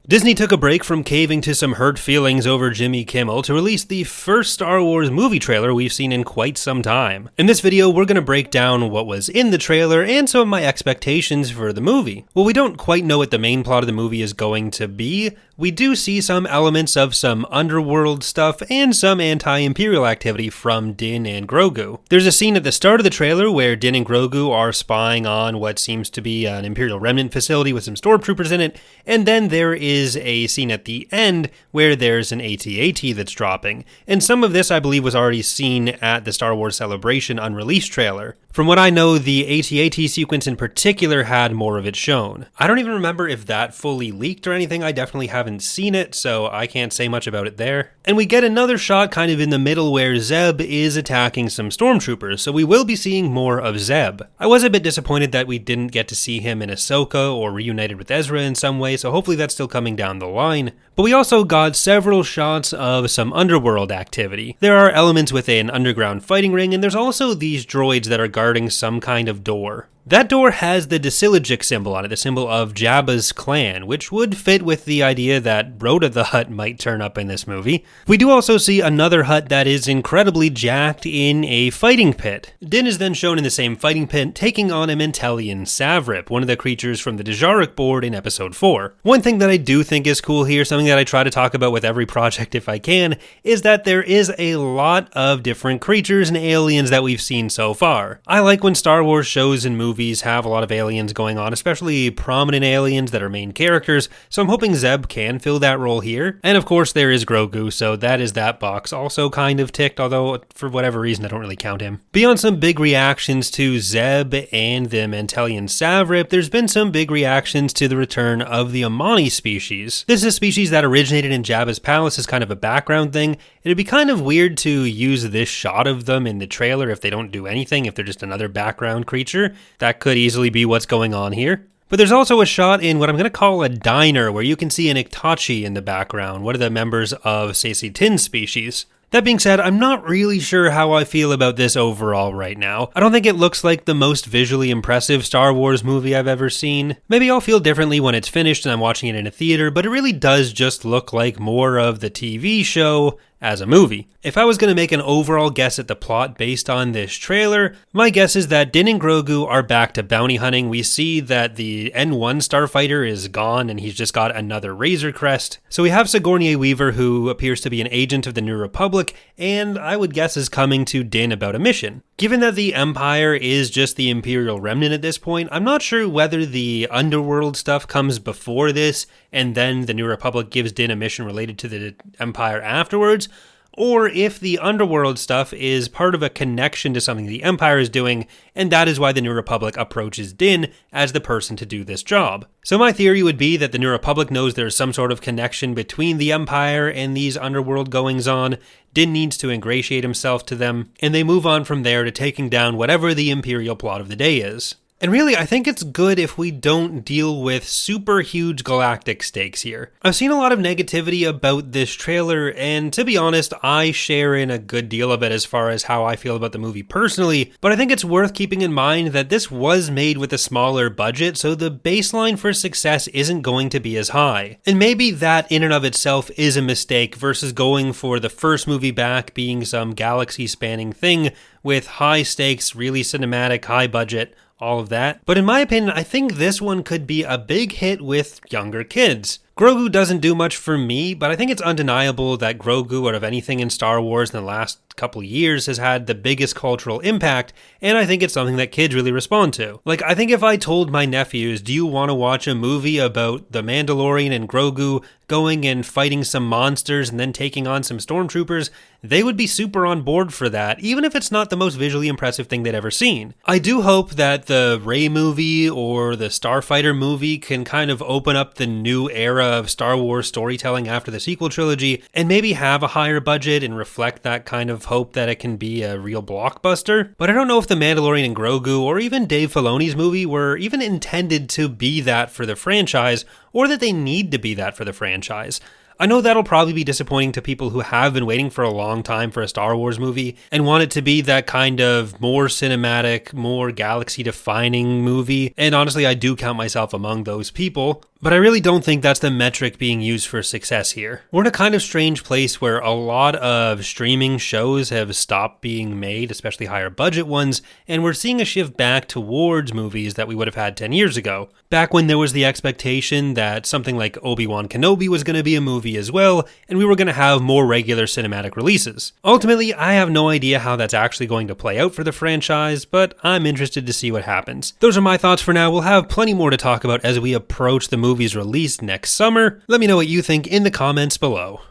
Disney took a break from caving to some hurt feelings over Jimmy Kimmel to release the first Star Wars movie trailer we've seen in quite some time. In this video, we're going to break down what was in the trailer and some of my expectations for the movie. While we don't quite know what the main plot of the movie is going to be, we do see some elements of some Underworld stuff and some anti-Imperial activity from Din and Grogu. There's a scene at the start of the trailer where Din and Grogu are spying on what seems to be an Imperial remnant facility with some stormtroopers in it, and then there is a scene at the end where there's an AT-AT that's dropping, and some of this I believe was already seen at the Star Wars Celebration unreleased trailer. From what I know, the AT-AT sequence in particular had more of it shown. I don't even remember if that fully leaked or anything. I definitely haven't seen it, so I can't say much about it there. And we get another shot kind of in the middle where Zeb is attacking some stormtroopers, so we will be seeing more of Zeb. I was a bit disappointed that we didn't get to see him in Ahsoka or reunited with Ezra in some way, so hopefully that's still coming down the line. But we also got several shots of some Underworld activity. There are elements with an underground fighting ring, and there's also these droids that are guarding some kind of door. That door has the Disilogic symbol on it, the symbol of Jabba's clan, which would fit with the idea that Rhoda the Hutt might turn up in this movie. We do also see another Hutt that is incredibly jacked in a fighting pit. Din is then shown in the same fighting pit, taking on a Mentelian Savrip, one of the creatures from the Dejarik board in Episode 4. One thing that I do think is cool here, something that I try to talk about with every project if I can, is that there is a lot of different creatures and aliens that we've seen so far. I like when Star Wars shows and movies have a lot of aliens going on, especially prominent aliens that are main characters, so I'm hoping Zeb can fill that role here. And of course there is Grogu, so that is that box also kind of ticked, although for whatever reason I don't really count him. Beyond some big reactions to Zeb and the Mentelian Savrip, there's been some big reactions to the return of the Amani species. This is a species that originated in Jabba's palace as kind of a background thing. It'd be kind of weird to use this shot of them in the trailer if they don't do anything, if they're just another background creature. That could easily be what's going on here. But there's also a shot in what I'm going to call a diner where you can see an Iktachi in the background, one of the members of Saesee Tin's species. That being said, I'm not really sure how I feel about this overall right now. I don't think it looks like the most visually impressive Star Wars movie I've ever seen. Maybe I'll feel differently when it's finished and I'm watching it in a theater, but it really does just look like more of the TV show as a movie. If I was going to make an overall guess at the plot based on this trailer, my guess is that Din and Grogu are back to bounty hunting. We see that the N1 starfighter is gone and he's just got another Razor Crest. So we have Sigourney Weaver, who appears to be an agent of the New Republic, and I would guess is coming to Din about a mission. Given that the Empire is just the Imperial remnant at this point, I'm not sure whether the Underworld stuff comes before this and then the New Republic gives Din a mission related to the Empire afterwards, or if the Underworld stuff is part of a connection to something the Empire is doing, and that is why the New Republic approaches Din as the person to do this job. So my theory would be that the New Republic knows there's some sort of connection between the Empire and these Underworld goings-on. Din needs to ingratiate himself to them, and they move on from there to taking down whatever the Imperial plot of the day is. And really, I think it's good if we don't deal with super huge galactic stakes here. I've seen a lot of negativity about this trailer, and to be honest, I share in a good deal of it as far as how I feel about the movie personally, but I think it's worth keeping in mind that this was made with a smaller budget, so the baseline for success isn't going to be as high. And maybe that in and of itself is a mistake versus going for the first movie back being some galaxy-spanning thing with high stakes, really cinematic, high budget, all of that. But in my opinion, I think this one could be a big hit with younger kids. Grogu doesn't do much for me, but I think it's undeniable that Grogu, out of anything in Star Wars in the last couple years, has had the biggest cultural impact, and I think it's something that kids really respond to. Like, I think if I told my nephews, do you want to watch a movie about the Mandalorian and Grogu going and fighting some monsters and then taking on some stormtroopers, they would be super on board for that, even if it's not the most visually impressive thing they'd ever seen. I do hope that the Rey movie or the Starfighter movie can kind of open up the new era of Star Wars storytelling after the sequel trilogy, and maybe have a higher budget and reflect that kind of hope that it can be a real blockbuster. But I don't know if The Mandalorian and Grogu or even Dave Filoni's movie were even intended to be that for the franchise, or that they need to be that for the franchise. I know that'll probably be disappointing to people who have been waiting for a long time for a Star Wars movie and want it to be that kind of more cinematic, more galaxy-defining movie, and honestly, I do count myself among those people. But I really don't think that's the metric being used for success here. We're in a kind of strange place where a lot of streaming shows have stopped being made, especially higher budget ones, and we're seeing a shift back towards movies that we would have had 10 years ago. Back when there was the expectation that something like Obi-Wan Kenobi was going to be a movie as well, and we were going to have more regular cinematic releases. Ultimately, I have no idea how that's actually going to play out for the franchise, but I'm interested to see what happens. Those are my thoughts for now. We'll have plenty more to talk about as we approach the movie's release next summer. Let me know what you think in the comments below.